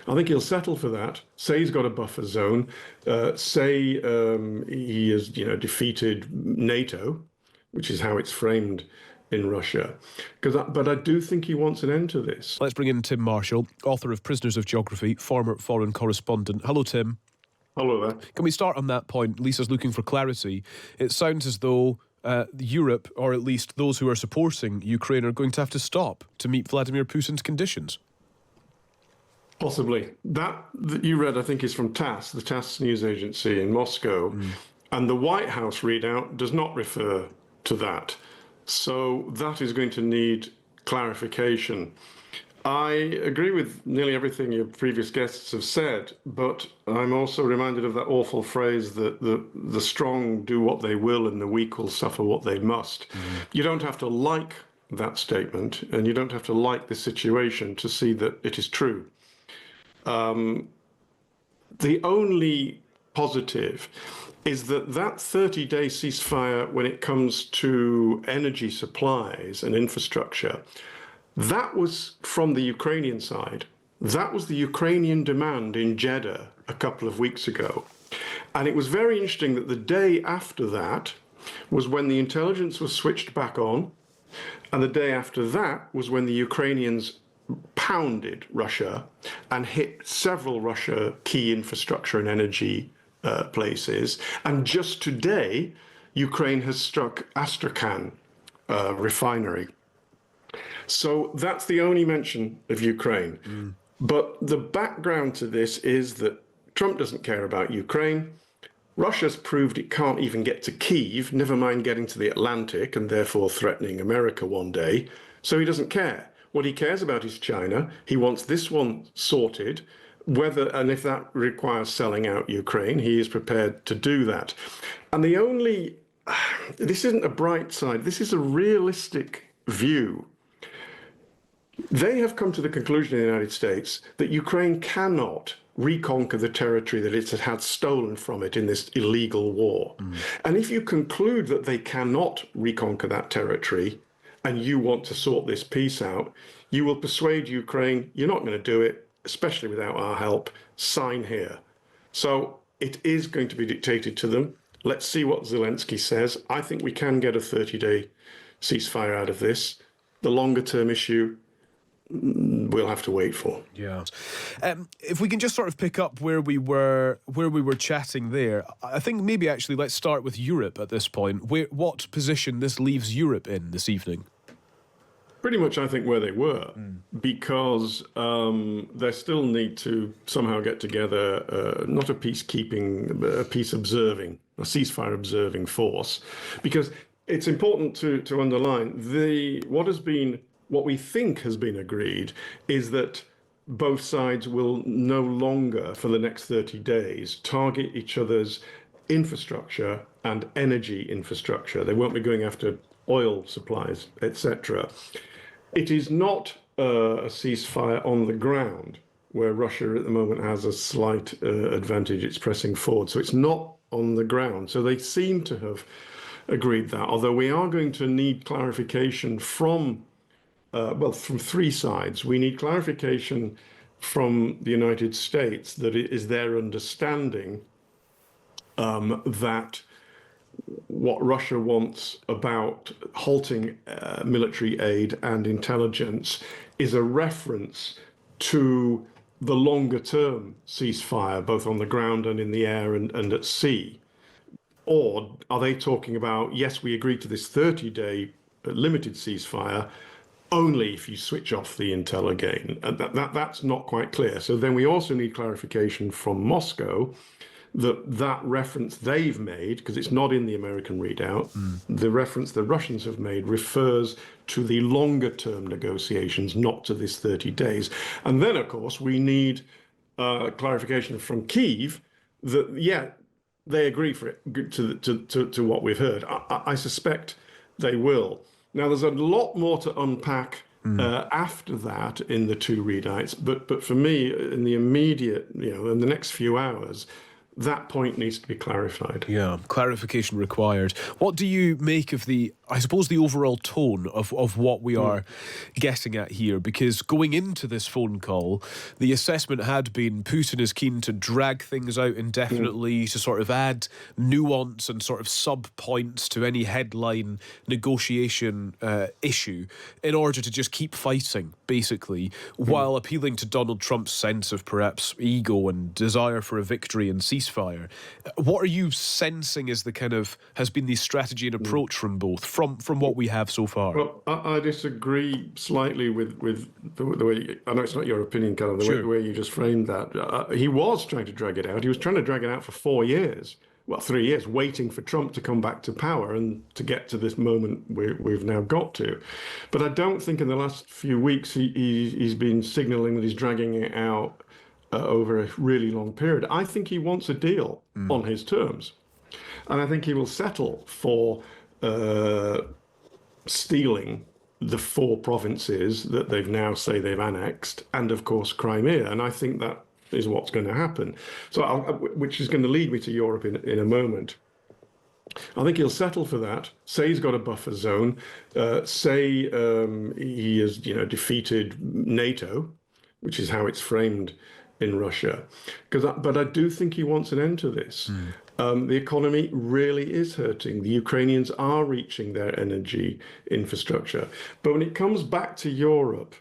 I think he'll settle for that. Say he's got a buffer zone. Say he has, defeated NATO, which is how it's framed in Russia. But I do think he wants an end to this. Let's bring in Tim Marshall, author of Prisoners of Geography, former foreign correspondent. Hello, Tim. Hello there. Can we start on that point? Lisa's looking for clarity. It sounds as though Europe, or at least those who are supporting Ukraine, are going to have to stop to meet Vladimir Putin's conditions. Possibly. That you read, I think, is from TASS, the TASS news agency in Moscow. And the White House readout does not refer to that. So that is going to need clarification. I agree with nearly everything your previous guests have said, but I'm also reminded of that awful phrase that the strong do what they will and the weak will suffer what they must. You don't have to like that statement, and you don't have to like the situation to see that it is true. The only positive is that 30-day ceasefire, when it comes to energy supplies and infrastructure, that was from the Ukrainian side. That was the Ukrainian demand in Jeddah a couple of weeks ago. And it was very interesting that the day after that was when the intelligence was switched back on. And the day after that was when the Ukrainians pounded Russia and hit several Russia key infrastructure and energy places. And just today, Ukraine has struck Astrakhan refinery. So that's the only mention of Ukraine. But the background to this is that Trump doesn't care about Ukraine. Russia's proved it can't even get to Kyiv, never mind getting to the Atlantic and therefore threatening America one day. So he doesn't care. What he cares about is China. He wants this one sorted. Whether and if that requires selling out Ukraine, he is prepared to do that. And this isn't a bright side, this is a realistic view. They have come to the conclusion in the United States that Ukraine cannot reconquer the territory that it had stolen from it in this illegal war. And if you conclude that they cannot reconquer that territory and you want to sort this peace out, you will persuade Ukraine, you're not going to do it, especially without our help, sign here. So it is going to be dictated to them. Let's see what Zelensky says. I think we can get a 30-day ceasefire out of this. The longer term issue, we'll have to wait for. Yeah. If we can just sort of pick up where we were chatting there, I think maybe actually let's start with Europe at this point. What position this leaves Europe in this evening? Pretty much, I think, where they were, because they still need to somehow get together, not a peacekeeping, but a peace observing, a ceasefire observing force, because it's important to underline what we think has been agreed is that both sides will no longer, for the next 30 days, target each other's infrastructure and energy infrastructure. They won't be going after oil supplies, etc. It is not a ceasefire on the ground, where Russia at the moment has a slight advantage. It's pressing forward. So it's not on the ground. So they seem to have agreed that, although we are going to need clarification from three sides. We need clarification from the United States that it is their understanding that what Russia wants about halting military aid and intelligence is a reference to the longer term ceasefire, both on the ground and in the air and at sea. Or are they talking about, yes, we agreed to this 30-day limited ceasefire, only if you switch off the intel again? That's not quite clear. So then we also need clarification from Moscow that reference they've made, because it's not in the American readout, the reference the Russians have made refers to the longer term negotiations, not to this 30 days. And then, of course, we need clarification from Kyiv that, yeah, they agree for it to what we've heard. I suspect they will. Now, there's a lot more to unpack after that in the two readouts, but for me, in the immediate, in the next few hours, that point needs to be clarified. Yeah, clarification required. What do you make of the overall tone of what we are getting at here? Because going into this phone call, the assessment had been Putin is keen to drag things out indefinitely, to sort of add nuance and sort of sub-points to any headline negotiation issue in order to just keep fighting, basically, while appealing to Donald Trump's sense of perhaps ego and desire for a victory and ceasefire. What are you sensing as has been the strategy and approach from both, from what we have so far? Well, I disagree slightly with the way, I know it's not your opinion, Callum, the way you just framed that. He was trying to drag it out. He was trying to drag it out for 4 years. Well, 3 years, waiting for Trump to come back to power and to get to this moment we've now got to. But I don't think in the last few weeks he's been signaling that he's dragging it out over a really long period. I think he wants a deal on his terms. And I think he will settle for stealing the 4 provinces that they've now say they've annexed, and of course Crimea. And I think that is what's going to happen. So, which is going to lead me to Europe in a moment. I think he'll settle for that. Say he's got a buffer zone. Say he has, defeated NATO, which is how it's framed in Russia. But I do think he wants an end to this. The economy really is hurting. The Ukrainians are reaching their energy infrastructure. But when it comes back to Europe,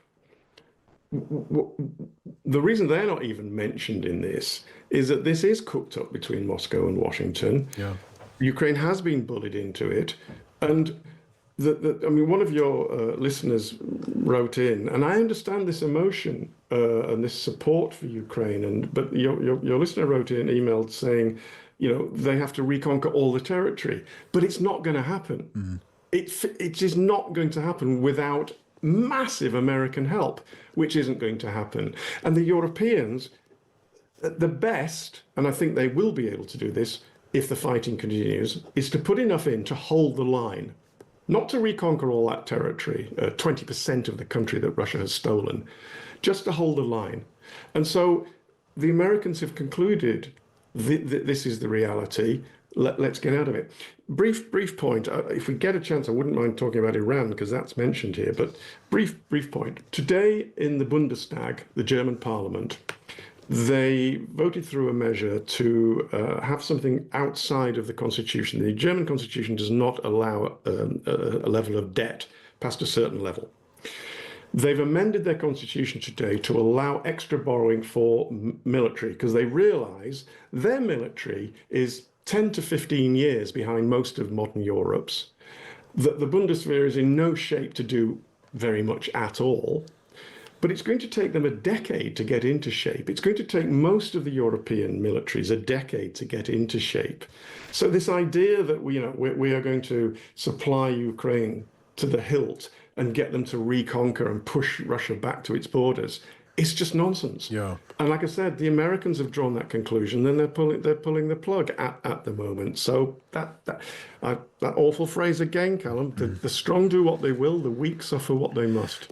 the reason they're not even mentioned in this is that this is cooked up between Moscow and Washington. Yeah. Ukraine has been bullied into it. And one of your listeners wrote in, and I understand this emotion and this support for Ukraine, but your listener wrote in, emailed saying, they have to reconquer all the territory, but it's not going to happen. It is not going to happen without massive American help, which isn't going to happen. And the Europeans, the best, and I think they will be able to do this if the fighting continues, is to put enough in to hold the line. Not to reconquer all that territory, 20% of the country that Russia has stolen, just to hold the line. And so the Americans have concluded this is the reality. Let's get out of it. Brief point. If we get a chance, I wouldn't mind talking about Iran because that's mentioned here. But brief point. Today in the Bundestag, the German parliament, they voted through a measure to have something outside of the constitution. The German constitution does not allow a level of debt past a certain level. They've amended their constitution today to allow extra borrowing for military because they realize their military is 10 to 15 years behind most of modern Europe's. That the Bundeswehr is in no shape to do very much at all. But it's going to take them a decade to get into shape. It's going to take most of the European militaries a decade to get into shape. So this idea that we are going to supply Ukraine to the hilt and get them to reconquer and push Russia back to its borders, it's just nonsense. Yeah. And like I said, the Americans have drawn that conclusion, and they're pulling the plug at the moment. So that awful phrase again, Callum. The strong do what they will, the weak suffer what they must.